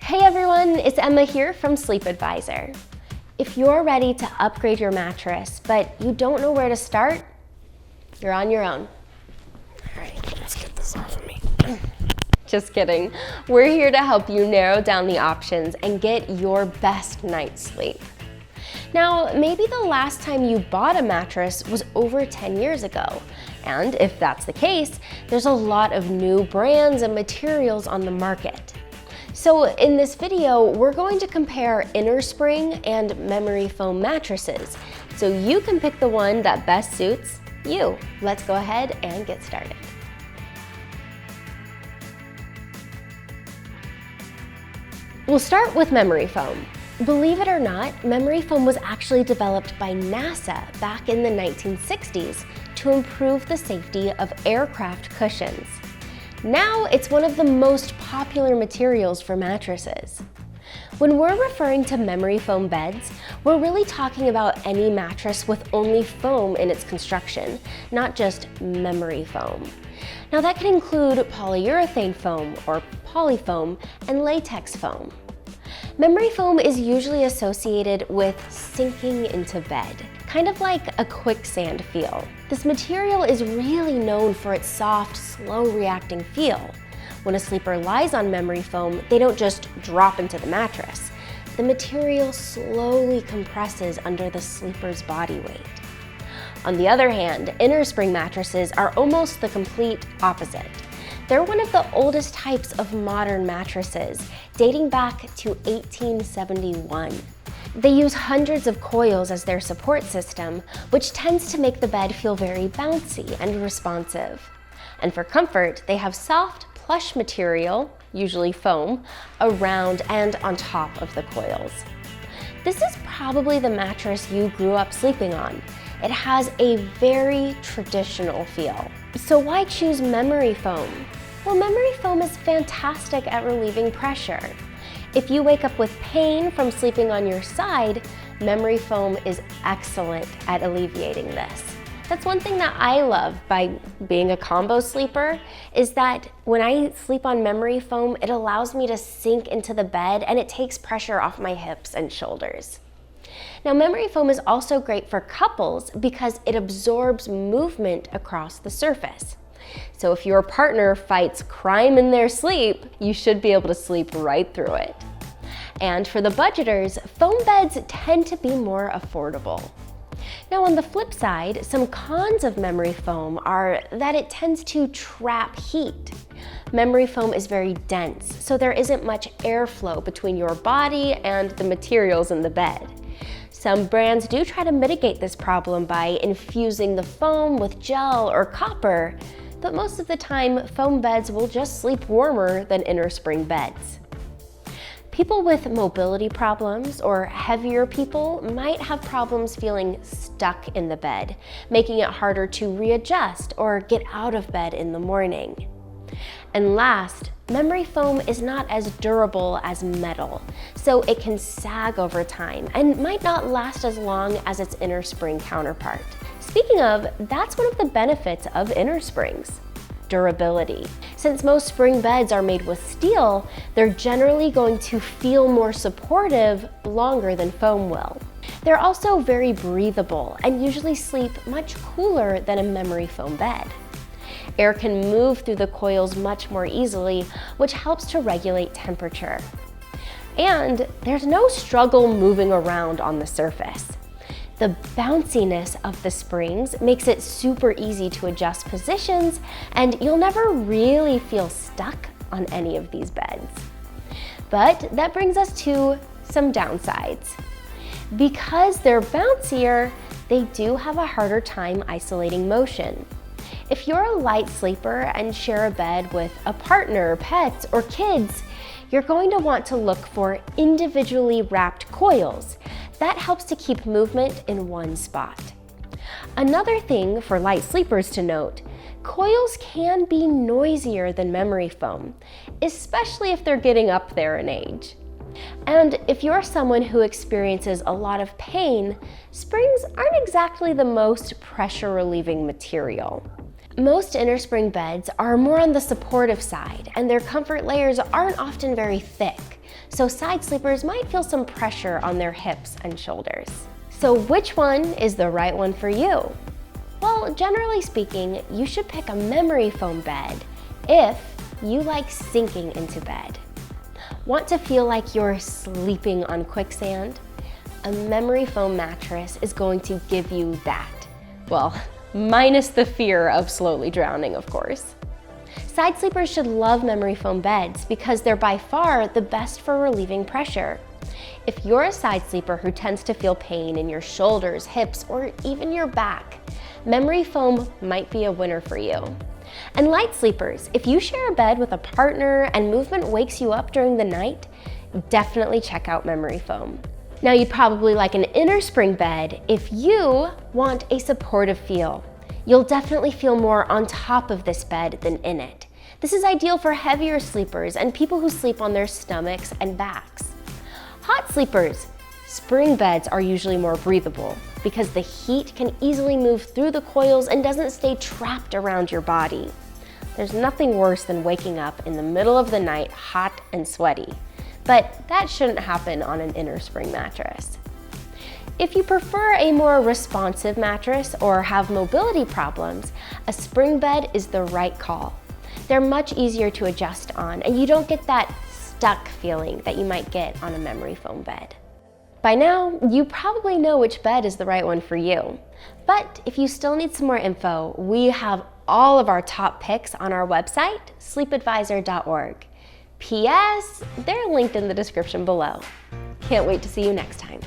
Hey everyone, it's Emma here from Sleep Advisor. If you're ready to upgrade your mattress, but you don't know where to start, you're on your own. All right, let's get this off of me. Just kidding. We're here to help you narrow down the options and get your best night's sleep. Now, maybe the last time you bought a mattress was over 10 years ago. And if that's the case, there's a lot of new brands and materials on the market. So in this video, we're going to compare Innerspring and Memory Foam mattresses, so you can pick the one that best suits you. Let's go ahead and get started. We'll start with Memory Foam. Believe it or not, Memory Foam was actually developed by NASA back in the 1960s to improve the safety of aircraft cushions. Now it's one of the most popular materials for mattresses. When we're referring to memory foam beds, we're really talking about any mattress with only foam in its construction, not just memory foam. Now that can include polyurethane foam or polyfoam and latex foam. Memory foam is usually associated with sinking into bed, kind of like a quicksand feel. This material is really known for its soft, slow-reacting feel. When a sleeper lies on memory foam, they don't just drop into the mattress. The material slowly compresses under the sleeper's body weight. On the other hand, Innerspring mattresses are almost the complete opposite. They're one of the oldest types of modern mattresses, dating back to 1871. They use hundreds of coils as their support system, which tends to make the bed feel very bouncy and responsive. And for comfort, they have soft, plush material, usually foam, around and on top of the coils. This is probably the mattress you grew up sleeping on. It has a very traditional feel. So why choose memory foam? Well, memory foam is fantastic at relieving pressure. If you wake up with pain from sleeping on your side, memory foam is excellent at alleviating this. That's one thing that I love by being a combo sleeper, is that when I sleep on memory foam, it allows me to sink into the bed and it takes pressure off my hips and shoulders. Now, memory foam is also great for couples because it absorbs movement across the surface. So if your partner fights crime in their sleep, you should be able to sleep right through it. And for the budgeters, foam beds tend to be more affordable. Now on the flip side, some cons of memory foam are that it tends to trap heat. Memory foam is very dense, so there isn't much airflow between your body and the materials in the bed. Some brands do try to mitigate this problem by infusing the foam with gel or copper, but most of the time, foam beds will just sleep warmer than Innerspring beds. People with mobility problems or heavier people might have problems feeling stuck in the bed, making it harder to readjust or get out of bed in the morning. And last, memory foam is not as durable as metal, so it can sag over time and might not last as long as its Innerspring counterpart. Speaking of, that's one of the benefits of Innersprings: durability. Since most spring beds are made with steel, they're generally going to feel more supportive longer than foam will. They're also very breathable and usually sleep much cooler than a memory foam bed. Air can move through the coils much more easily, which helps to regulate temperature. And there's no struggle moving around on the surface. The bounciness of the springs makes it super easy to adjust positions, and you'll never really feel stuck on any of these beds. But that brings us to some downsides. Because they're bouncier, they do have a harder time isolating motion. If you're a light sleeper and share a bed with a partner, pets, or kids, you're going to want to look for individually wrapped coils. That helps to keep movement in one spot. Another thing for light sleepers to note, coils can be noisier than memory foam, especially if they're getting up there in age. And if you're someone who experiences a lot of pain, springs aren't exactly the most pressure-relieving material. Most Innerspring beds are more on the supportive side, and their comfort layers aren't often very thick, so side sleepers might feel some pressure on their hips and shoulders. So which one is the right one for you? Well, generally speaking, you should pick a memory foam bed if you like sinking into bed. Want to feel like you're sleeping on quicksand? A memory foam mattress is going to give you that. Well, minus the fear of slowly drowning, of course. Side sleepers should love memory foam beds because they're by far the best for relieving pressure. If you're a side sleeper who tends to feel pain in your shoulders, hips, or even your back, memory foam might be a winner for you. And light sleepers, if you share a bed with a partner and movement wakes you up during the night, definitely check out memory foam. Now, you'd probably like an Innerspring bed if you want a supportive feel. You'll definitely feel more on top of this bed than in it. This is ideal for heavier sleepers and people who sleep on their stomachs and backs. Hot sleepers, spring beds are usually more breathable because the heat can easily move through the coils and doesn't stay trapped around your body. There's nothing worse than waking up in the middle of the night hot and sweaty, but that shouldn't happen on an Innerspring mattress. If you prefer a more responsive mattress or have mobility problems, a spring bed is the right call. They're much easier to adjust on, and you don't get that stuck feeling that you might get on a memory foam bed. By now, you probably know which bed is the right one for you. But if you still need some more info, we have all of our top picks on our website, sleepadvisor.org. P.S. They're linked in the description below. Can't wait to see you next time.